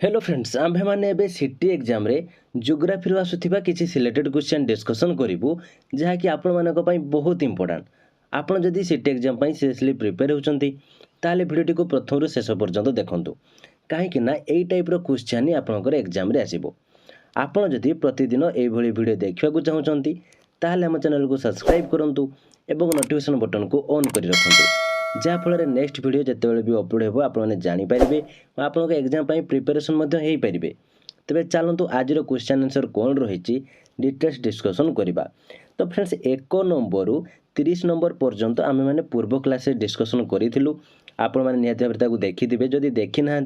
Hello friends आम्भे माने एबे city exam रे जियोग्राफी रो आसुथिबा किछि सिलेक्टेड क्वेश्चन डिस्कशन करिवु जहा कि आपण मानक पई बहुत इंपोर्टेंट। आपण जदि सिटी एग्जाम पई सीरियसली प्रिपेयर होचंती ताले वीडियो को प्रथम रु शेष पर्यंत देखंतु काहे कि ना एई टाइप रो क्वेश्चन ही आपनकर एग्जाम रे आसीबो। आपण जदि प्रतिदिन एई भली वीडियो देखिबा को चाहउचंती ताले हम चैनल को सब्सक्राइब करंतु एवं नोटिफिकेशन बटन को ऑन करि रखंतु जहाँफल नेक्स्ट वीडियो जितेबाला भी अपलोड हो आपने जानीपारे आपंक एग्जाम प्रिपेरेसन हो पारे। तेज चलतु आज क्वेश्चन आंसर कौन रही डिटेल्स डिस्कसन करवा। तो फ्रेंड्स 1 नंबर रु 30 नंबर पर्यंत आम मैंने पूर्व क्लास डिस्कसन करूँ आपण मैंने निहत भाव देखिथे जदि देखी ना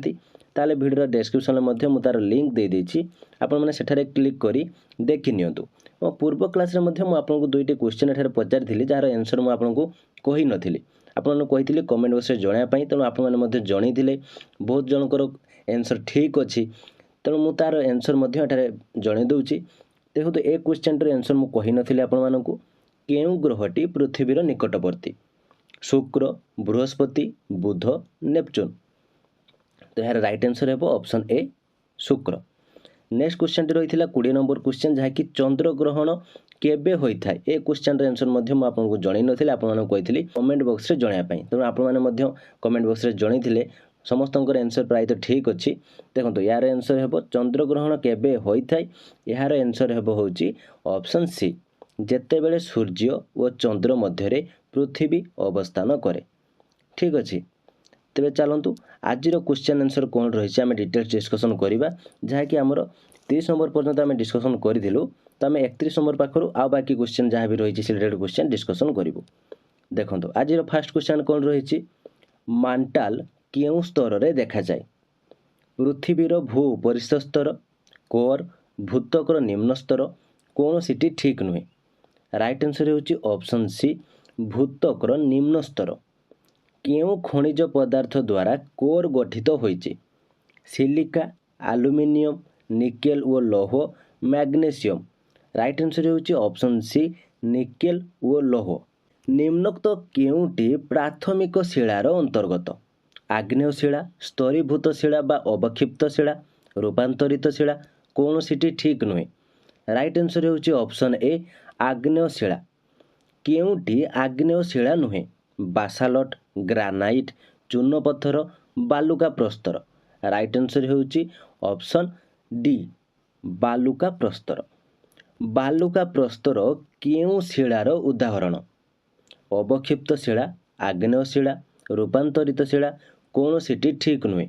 ताले वीडियो डिस्क्रिप्शन में मुझे लिंक दे देछि आपण मैंने सेठारे क्लिक करी देखि नियंतु। मो पूर्व क्लास आपको दुईटी क्वेश्चन एठारे पचारि जार आंसर मुझे कही नथिली आपने कही कमेंट बॉक्स में जनापी तेणु आपने जनईले बहुत जनकर आंसर ठीक अच्छी तेणु मु तार आंसर जन दूची। देखो तो ए क्वेश्चन आंसर मुझे कही नी आपको केउ ग्रहटी पृथ्वीर निकटवर्ती शुक्र बृहस्पति बुध नेपच्यून। तो यार राइट आंसर है ऑप्शन ए शुक्र। नेक्स्ट क्वेश्चन रही 20 नंबर क्वेश्चन जहाँकि चंद्र ग्रहण केबे होता है ए क्वेश्चन आंसर आपको जन नी आपको कमेंट बॉक्स में जनापी तेणु आपने कमेंट बॉक्स में जनईले समस्त आंसर प्रायत ठीक अच्छी। देखो यार आंसर है चंद्र ग्रहण केबे होता है यार आंसर हो ऑप्शन सी जेतेबेले सूर्य और चंद्र मध्य पृथ्वी अवस्थान करे। ठीक अच्छे तेरे चलतु आज क्वेश्चन आंसर कौन रही आम डिटेल्स डिस्कसन करवा जहाँकि आमर 30 नंबर पर्यंत आम डिस्कसन करूँ तो आम 31 नंबर पाखर आ बाकी क्वेश्चन जहाँ भी रही सिलेक्टेड क्वेश्चन डिस्कसन करूँ। देखो आज फास्ट क्वेश्चन कौन रही मांटाल केउ स्तर रे देखा जाए पृथ्वीर भू उपरिस्थ स्तर कोर भूतकर निम्न स्तर कौन सीटी ठीक नुहे। राइट आंसर होची ऑप्शन सी भूतकर निम्न स्तर। केउ खनिज पदार्थ द्वारा कोर गठित होइछि सिलिका एल्युमिनियम निकेल और लौह मैग्नेशियम। राइट आंसर होची ऑप्शन सी निकेल और लौह। निम्नोक्त केउटी प्राथमिक शिलार अंतर्गत आग्नेय शिला स्तरीभूत शिला बा अवक्षिप्त शिला रूपांतरित शिला कौन सीटी ठीक नुहे। राइट आंसर होची ऑप्शन ए आग्नेय शिला। केउटी आग्नेय शिला नुहे बासालट ग्रानाइट चूर्ण पत्थर बालुका प्रस्तर। राइट आंसर होची ऑप्शन डी बालुका प्रस्तर। बालुका प्रस्तर केउ शिलार उदाहरण अवक्षिप्त शिला आग्नेय शिला रूपांतरित शिला कौन सीटी ठीक नुहे।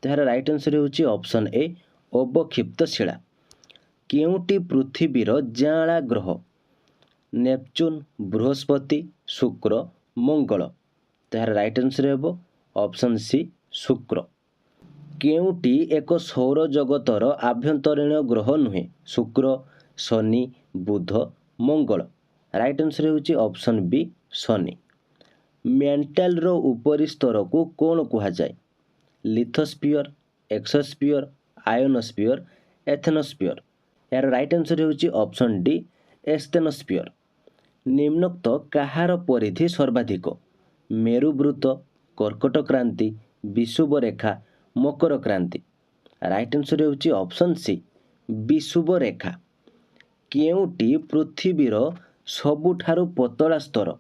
तार राइट आंसर होची ऑप्शन ए अवक्षिप्त शिला। केउटी पृथ्वीर जाँला ग्रह नेपच्यून बृहस्पति शुक्र मंगल। तार राइट आंसर है ऑप्शन सी शुक्र। केउटी एक सौर जगतर आभ्यंतरीण ग्रह नुहे शुक्र शनि बुध मंगल। राइट आंसर होची ऑप्शन बी शनि। मेंटल रो ऊपरी स्तर को कौन कहा जाए लिथोस्फीयर एक्सोस्फीयर आयोनोस्फीयर एथेनोस्फीयर। यार राइट आंसर होची ऑप्शन डी एस्थेनोस्फीयर। निम्नोक्त कहार परिधि सर्वाधिक मेरुवृत्त कर्कट क्रांति विषुव रेखा मकर क्रांति। राइट आंसर होची ऑप्शन सी विषुव रेखा। केउटी पृथ्वीर सबुठारु पतला स्तर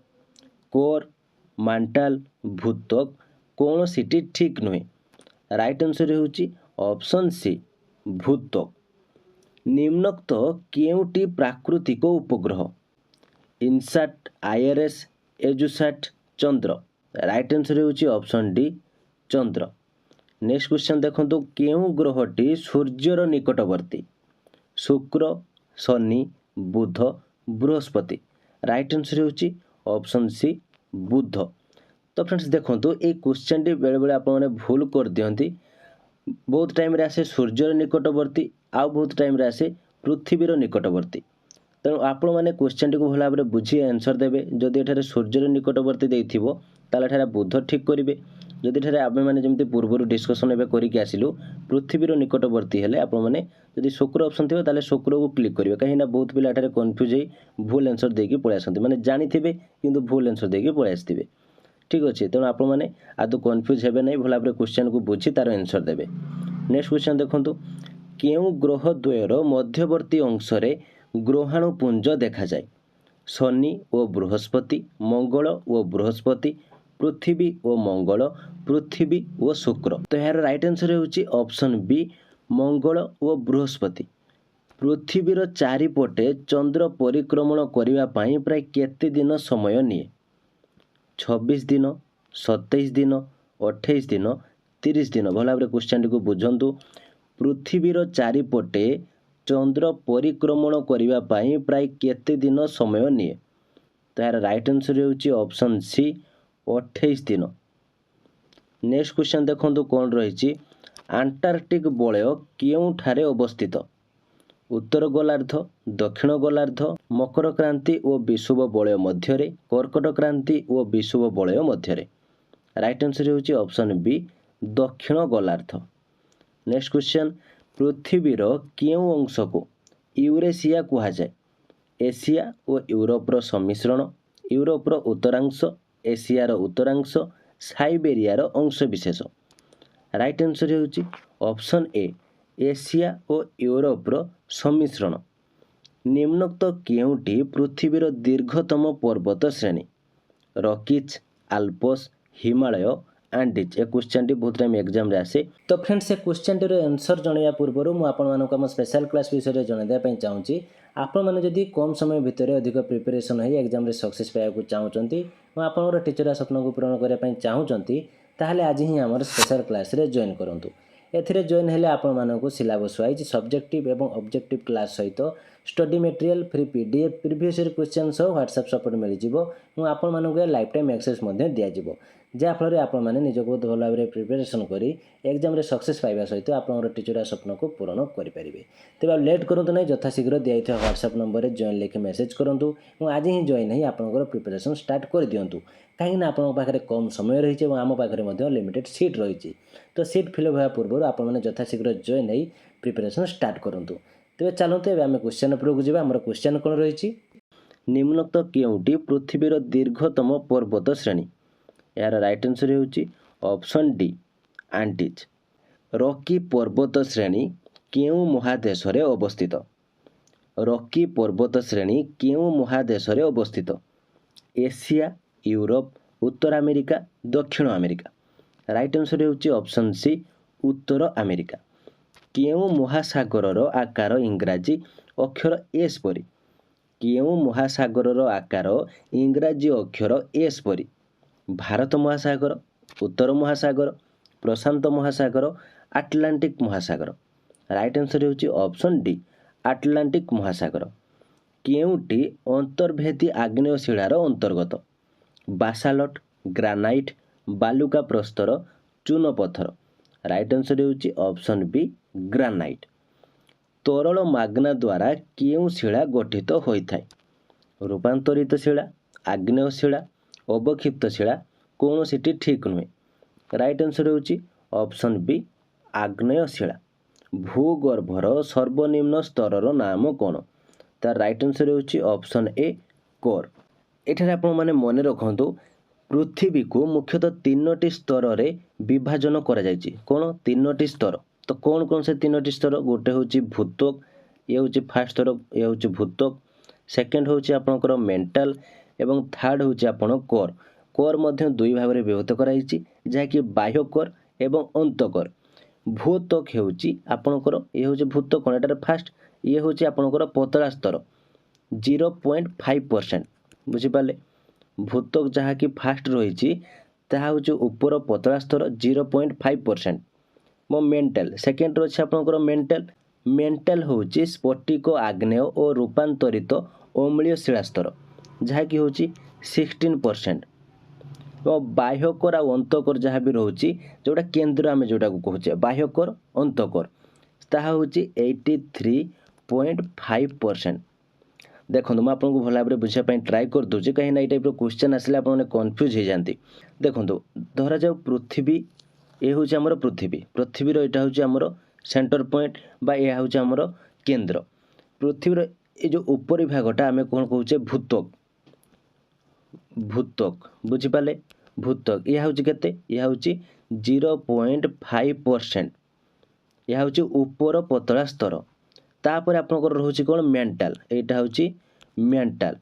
कोर मांटाल भूतक कौन सीटी ठीक नुहे। राइट आंसर होची ऑप्शन सी भूतक। निम्नोक्त केउटी प्राकृतिक उपग्रह इनसैट आईआरएस एजुसैट चंद्र। राइट आंसर होची ऑप्शन डी चंद्र। नेक्स्ट क्वेश्चन देखो केउ ग्रहटी सूर्यर निकटवर्ती शुक्र शनि बुध बृहस्पति। राइट आंसर होची ऑप्शन सी बुध। तो फ्रेंड्स देखो ये क्वेश्चन टी बेले बेले आप भूल कर दियंती बहुत टाइम रे आसे सूर्यर निकटवर्ती आ बहुत टाइम रे आसे पृथ्वीर निकटवर्ती तेणु आपण मैंने क्वेश्चन टी को भल भाव बुझी आंसर देवे जदि एठारे सूर्यर निकटवर्ती देथिबो ताले एठारे बुध ठीक करिवे जदि एठारे आमे माने जेमति पूर्वरु डिस्कशन एबे करिके आसिलु पृथ्वीर निकटवर्ती हेले आपण माने जदि शुक्र ऑप्शन थिबो ताले शुक्र को क्लिक करिवे कहीं ना बहुत पिला एठारे कंफ्यूज होई भूल आंसर देकी पळे आसंती माने जानिथिबे किंतु भूल आंसर देकी पळे आस्थिबे। ठीक अच्छे तेणु आपण मैंने आदौ कन्फ्यूज हेबे नहीं भल भाव क्वेश्चन को बुझी तार आंसर देवे। नेक्स्ट क्वेश्चन देखंतु केउ ग्रह द्वयर मध्यवर्ती अंशरे ग्रहाणुपुंज देखा जाए शनि और बृहस्पति मंगल और बृहस्पति पृथ्वी और मंगल पृथ्वी और शुक्र। तो यार राइट आंसर होची ऑप्शन बी मंगल और बृहस्पति। पृथ्वीर चारिपटे चंद्र परिक्रमण करने पाई प्राय केते दिन समय निए 26 दिन 27 दिन 28 दिन 30 दिन। भल भाव क्वेश्चन को बुझंतु पृथ्वीर चारिपटे चंद्र परिक्रमण करने पाई प्राय केते दिन समय निए। तो यार राइट आंसर होची ऑप्शन सी 28 दिन। नेक्स्ट क्वेश्चन देखंतु कौन रही आंटार्कटिक वलय केउठारे अवस्थित उत्तर गोलार्ध दक्षिण गोलार्ध मकर क्रांति और विषुव वलय मध्यरे कर्कट क्रांति और विषुव वलय मध्यरे। राइट आंसर होची ऑप्शन बी दक्षिण गोलार्ध। नेक्स्ट क्वेश्चन पृथ्वीर केउ अंश को यूरेशिया कहा जाए एशिया और यूरोपर सम्मिश्रण यूरोपर उत्तरांश एशियार उत्तरांश साइबेरियार अंश विशेष। राइट आंसर होची ऑप्शन ए एशिया और यूरोपर सम्मिश्रण। निम्नोक्त केउटी पृथ्वीर दीर्घतम पर्वत श्रेणी रॉकीज आल्प्स हिमालय आंडीज। ए क्वेश्चन टी बहुत टाइम एग्जाम रे आसे। तो फ्रेंड्स से क्वेश्चन टी आंसर जणिया पूर्व मु आपण मानक हम स्पेशल क्लास विषय जणाइबा पई चाहूची। आपण माने जदि कम समय भितर अधिक प्रिपरेशन है एग्जाम रे सक्सेस पाइबा चाहूचंती और टीचर सपन को पूरण करने पई चाहूचंती ताहले आज ही हमर स्पेशल क्लास रे जॉइन करंतु। एथिरे जॉइन हेले आपण मानक सिलेबस वाइज सब्जेक्टिव एवं ऑब्जेक्टिव क्लास सहित study material free PDF previous year question सह व्हाट्सएप सपोर्ट मिल जिवो और आपण मानक लाइफ टाइम एक्सेस मध्ये दिया जिवो जहाँ फल आपण मैंने निज बहुत भल भाव प्रिपेरेसन करी एग्जाम रे सक्सेस पाइबा सहित आपंकर टीचर स्वप्न को पूरण करेंगे। तेज लेट करूँ ना यथाशीघ्र दिखाई व्हाट्सएप नंबर जॉइन लिखि मेसेज करूँ और आज ही जॉइन ही आपंकर प्रिपेरेसन स्टार्ट कर दिंतु कहीं पाखे कम समय रही आम पाखे लिमिटेड सीट रही तो सीट फिल होगा पूर्व आपने यथाशीघ्र जॉइन ही प्रिपेरेसन स्टार्ट करूँ। तेज चलते आम क्वेश्चन उपरकू जावा। आम क्वेश्चन कौन रही निम्नोक्त केउटी पृथ्वीर दीर्घतम पर्वत श्रेणी यार राइट आंसर होची ऑप्शन डी आंटीज। रॉकी पर्वत श्रेणी केउ महादेश रे अवस्थित रॉकी पर्वत श्रेणी केउ महादेश रे अवस्थित एशिया यूरोप उत्तर अमेरिका दक्षिण अमेरिका। राइट आंसर होची ऑप्शन सी उत्तर अमेरिका। केउ महासागर आकार इंग्राजी अक्षर एस परी केउ महासागर आकार इंग्राजी अक्षर एस परी भारत महासागर उत्तर महासागर प्रशांत महासागर आटलांटिक महासागर। राइट आंसर होची ऑप्शन डी आटलांटिक महासागर। केउटी अंतर्भेदी आग्नेयशिलार अंतर्गत बासाल्ट ग्रानाइट बालुका प्रस्तर चून पत्थर। राइट आंसर होची ऑप्शन बी ग्रानाइट। तरल माग्ना द्वारा केउ शिला गठित होइथाय रूपांतरित शिला आग्नेयशिला अवक्षिप्त शिला कौन सी ठीक नुहे। राइट आंसर होची ऑप्शन बी आग्नेयशिला। भूगर्भर सर्वनिम्न स्तरर नाम कौन तार राइट आंसर होची ऑप्शन ए कोर। एठारे आपण माने मन रखंतु पृथ्वी को मुख्यतः 3टी स्तर रे विभाजन करा जायछि कौन 3टी स्तर। तो कौन कौन से 3टी स्तर गोटे होची भूत्वक ये होची फर्स्ट स्तर ये होची भूत्वक सेकंड होची आपनकर मेंटल एवं थर्ड होची आपण कोर। कोर मध्य दुई भाग में विभक्त कराइछि जहाँकि बाह्य कोर एवं अंतकोर। भूत्वक होची आपनकर ये होची भूत्वक एटार फास्ट ये होची आपनकर पतला स्तर 0.5% बुझिपाले। भूत्वक जहाँकि फास्ट रही ताहा होची ऊपर पतला स्तर 0.5%। मो मेंटल सेकेंड अच्छे आपनकर मेंटल मेंटल होची स्फटिक आग्नेय और रूपांतरित अम्लीय शिला स्तर जहाँकि होची 16%। और बाह्यकोर और अंतकोर जहाँ भी रोचे जोटा केंद्र आम जोटा को कहचे बाह्यकोर अंतकोर ताहा होची 83.5%। देखो मुझे आपको भल भाव बुझापी ट्राए कर दूसरी कहीं ये टाइप क्वेश्चन आसिले आपने कन्फ्यूज हो जाती। देखो धरा जाऊ पृथ्वी ये हूँ आमर पृथ्वी पृथ्वीर यहाँ हूँ आमर सेंटर पॉइंट बा यह हूँ आमर केंद्र पृथ्वीर ये जो उपरी भागटा आम कौन कहे भूत्वक भूत्वक बुझिपाले। भूत्वक यह हूँ केते यह हूँ 0.5%। यह हूँ ऊपर पतला स्तर। तापर आपंकर रोचे कौन मेंटाल, यहाँ हूँ मेंटाल।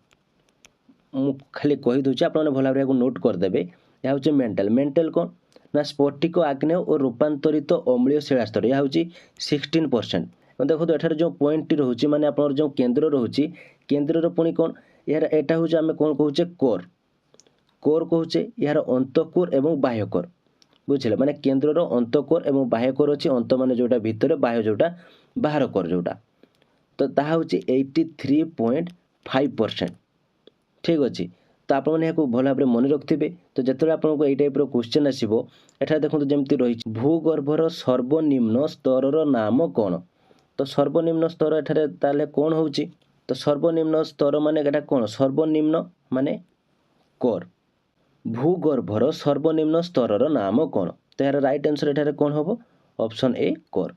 मु खाली कहीदे आप भल भाव नोट करदे। यह हूँ मेंटाल। मेंटाल कौन ना स्फटिक आग्नेय और रूपांतरित अम्लीय शिला स्तर, यह हूँ 16%। देखो एठार जो पॉइंट रोचे माने आप जो केन्द्र रोचे, केन्द्र पुणी कौन यार यहाँ हूँ आम कौन कहे कोर। कोर कहे यार अंतकोर एवं बाह्यकोर, बुझे माने केन्द्र अंतकोर एवं बाह्यकोर अच्छी। अंत मान जोटा भितर, बाह्य जोटा बाहर कोर जोटा, तो ताहा हूँ 83.5%। ठीक अच्छे। तो आप भल भाव मन रखिथे। तो जिते आपको यही टाइप क्वेश्चन आसो, एठार देखो जमी रही भूगर्भर सर्वनिम्न स्तर नाम कौन। तो सर्वनिम्न स्तर एठार ताले कौन हूँ, तो सर्वनिम्न स्तर माने एटा कौन, सर्वनिम्न माने कोर। भूगर्भर सर्वनिम्न स्तर नाम कौन, तो यार राइट आंसर एठार कौन हम, ऑप्शन ए कोर।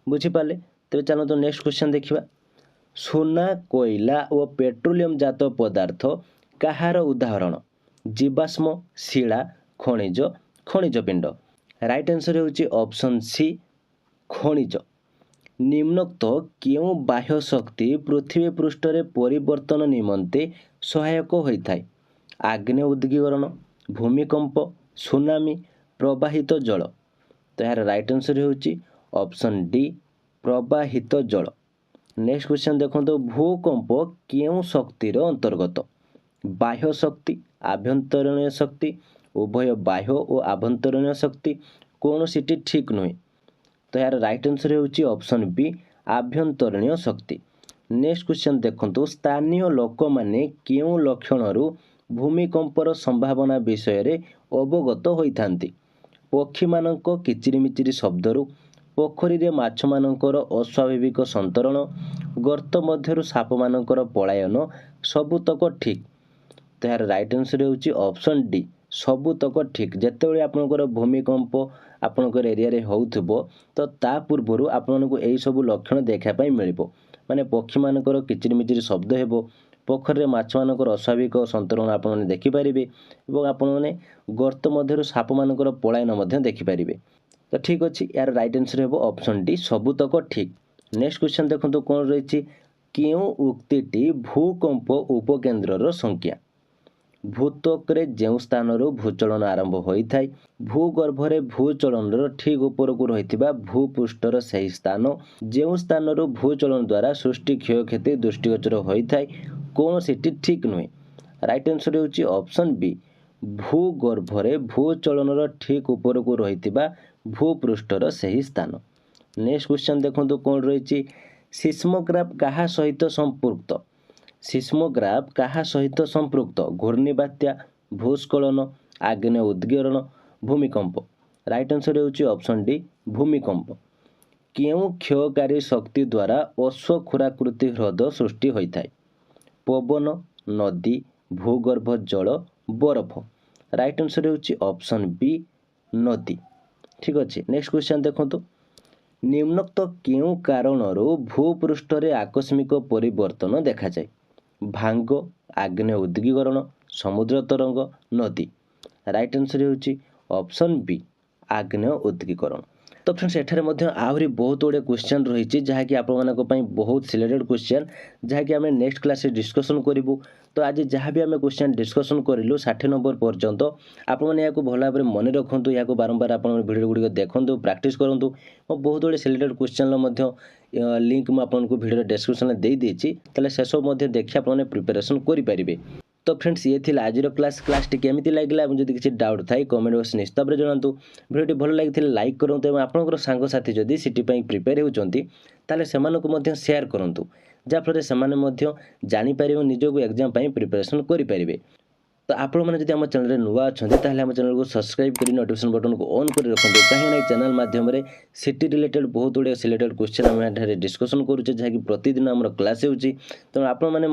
बुझीपारे। तेज चलते नेक्स्ट क्वेश्चन देखा। सोना, कोयला और पेट्रोलियम जात पदार्थ कहार उदाहरण, जीवाश्म, शिला, खनिज, खनिज पिंड। राइट आंसर होची ऑप्शन सी खनिज। निम्नोक्त क्यों बाह्य शक्ति पृथ्वी पृष्ठरे परिवर्तन निमंते सहायक होता है, आग्नेय उद्गीकरण, भूमिकंप, सुनामी, प्रवाहित जल। तो यार राइट आंसर होची ऑप्शन डी प्रवाहित जल। नेक्स्ट क्वेश्चन देखो, भूकंप क्यों शक्तिर अंतर्गत, बाह्य शक्ति, आभ्यंतरीण शक्ति, उभय बाह्य और आभ्यंतरीण शक्ति, कौन सीटी ठीक नुहे। तो यार राइट आंसर होची ऑप्शन बी आभ्यंतरीण शक्ति। नेक्स्ट क्वेश्चन देखो, स्थानीय लोक माने क्यों लक्षणरू भूमिकंपर संभावना विषय रे अवगत होइथांती, पक्षी मानक किचिरिमिचिरी शब्दरू, पोखरी रे माछ मानकर अस्वाभाविक संतरण, गर्त मध्यरु साप मानकर पलायन, सबुतक ठीक। तो यार राइट आंसर होची ऑप्शन डी सबुतक ठीक। जेतेबेले आपनकर भूमिकंप आपनकर एरिया रे होउथबो, तो ता पूर्वरु आपनको एई सब लक्षण देखा पाई मिलिबो। माने पक्षी मानकर किचिरिमिचिरी शब्द हेबो, पोखरी रे माछ मानकर अस्वाभाविक संतरण आपन देखि पारिबे, एवं आपन गर्त मध्यरु साप मानकर पलायन मध्य देखि पारिबे। तो ठीक अच्छे। यार राइट आंसर हे ऑप्शन डी सबुतक ठीक। नेक्स्ट क्वेश्चन देखो कौन रही, क्यों उक्तिटी भूकंप उपकेन्द्रर संज्ञा, भूतकरे जो स्थान भूचलन आरंभ होता है, भूगर्भरे भूचलन ठीक उपरकू रही भूपृष्ठर सही स्थान, जो स्थान भूचलन द्वारा सृष्टि क्षयक्षति दृष्टिगोचर होता है, कौन सीटी ठीक नुहे। राइट आंसर होची ऑप्शन बी भूगर्भरे भूचलन ठीक उपरकू रही भूपृष्ठर सही स्थान। नेक्स्ट क्वेश्चन देखो कौन रही, सिस्मोग्राफ कहा सहित संपृक्त, सिस्मोग्राफ कहा सहित संपृक्त, घूर्णिबात्या, भूस्खलन, आग्नेय उद्गीरण, भूमिकंप। राइट आंसर होची ऑप्शन डी भूमिकंप। क्यों क्षयकारी शक्ति द्वारा अश्वक्षुराकृति ह्रद सृष्टि होता है, पवन, नदी, भूगर्भ जल, बरफ। राइट आंसर होची ऑप्शन बी नदी। ठीक अच्छे। नेक्स्ट क्वेश्चन देखो, निम्नोक्त क्यों कारणरू भूपृष्ठरे आकस्मिक परिवर्तन देखा जाए, भांग, आग्नेय उद्गीकरण, समुद्र तरंग, नदी। राइट आंसर होची ऑप्शन बी आग्नेय उद्गीकरण। तो फ्रेंड्स एठारे मध्य आहरी बहुत गुड़े क्वेश्चन रही जहाँकि आपको बहुत सिलेक्टेड क्वेश्चन जहाँकि आम नेक्स्ट क्लास डिस्कसन करूँ। तो आज जहाँ भी आम क्वेश्चन डिस्कसन करूँ 60 नंबर पर्यंत आपने भल भाव में मन रखु, या बारंबार आप भिडियो गुड़िक देखूँ, प्राक्ट करूँ। और बहुत गुड़े सिलेक्टेड क्वेश्चन लिंक मुझे भिडियो डिस्क्रिप्शन दे देती, से सब देखिए आपने प्रिपेरेसन करेंगे। तो फ्रेंड्स ये थी आज क्लास केमी लगे, जब किसी डाउट थाई कमेंट बॉक्स निश्चित भाव में जनातु। भिडियो भल लगी लाइक करूँ और आपंकर सांगसाथी जदि सीटी प्रिपेयर होती सेयार करूँ, जहाँफल से जापर निजक एग्जाम प्रिपेरेसन करेंगे। तो आपण मैंने जब आम चैनल नुआ अच्छा आम चैनल को सब्सक्राइब कर नोटिफिकेशन बटन को ऑन कर रखुद, कहीं चैनल माध्यम सिटी रिलेटेड बहुत गुड़े सिलेक्टेड क्वेश्चन आम डिस्कसन करुचे, जहाँकि प्रतिदिन आम क्लास होती। तेणु आपण मैंने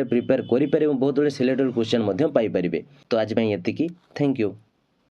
प्रिपेयर करेंगे, बहुत गुड़े सिलेक्टेड क्वेश्चन पाइपर। तो आज ये थैंक यू।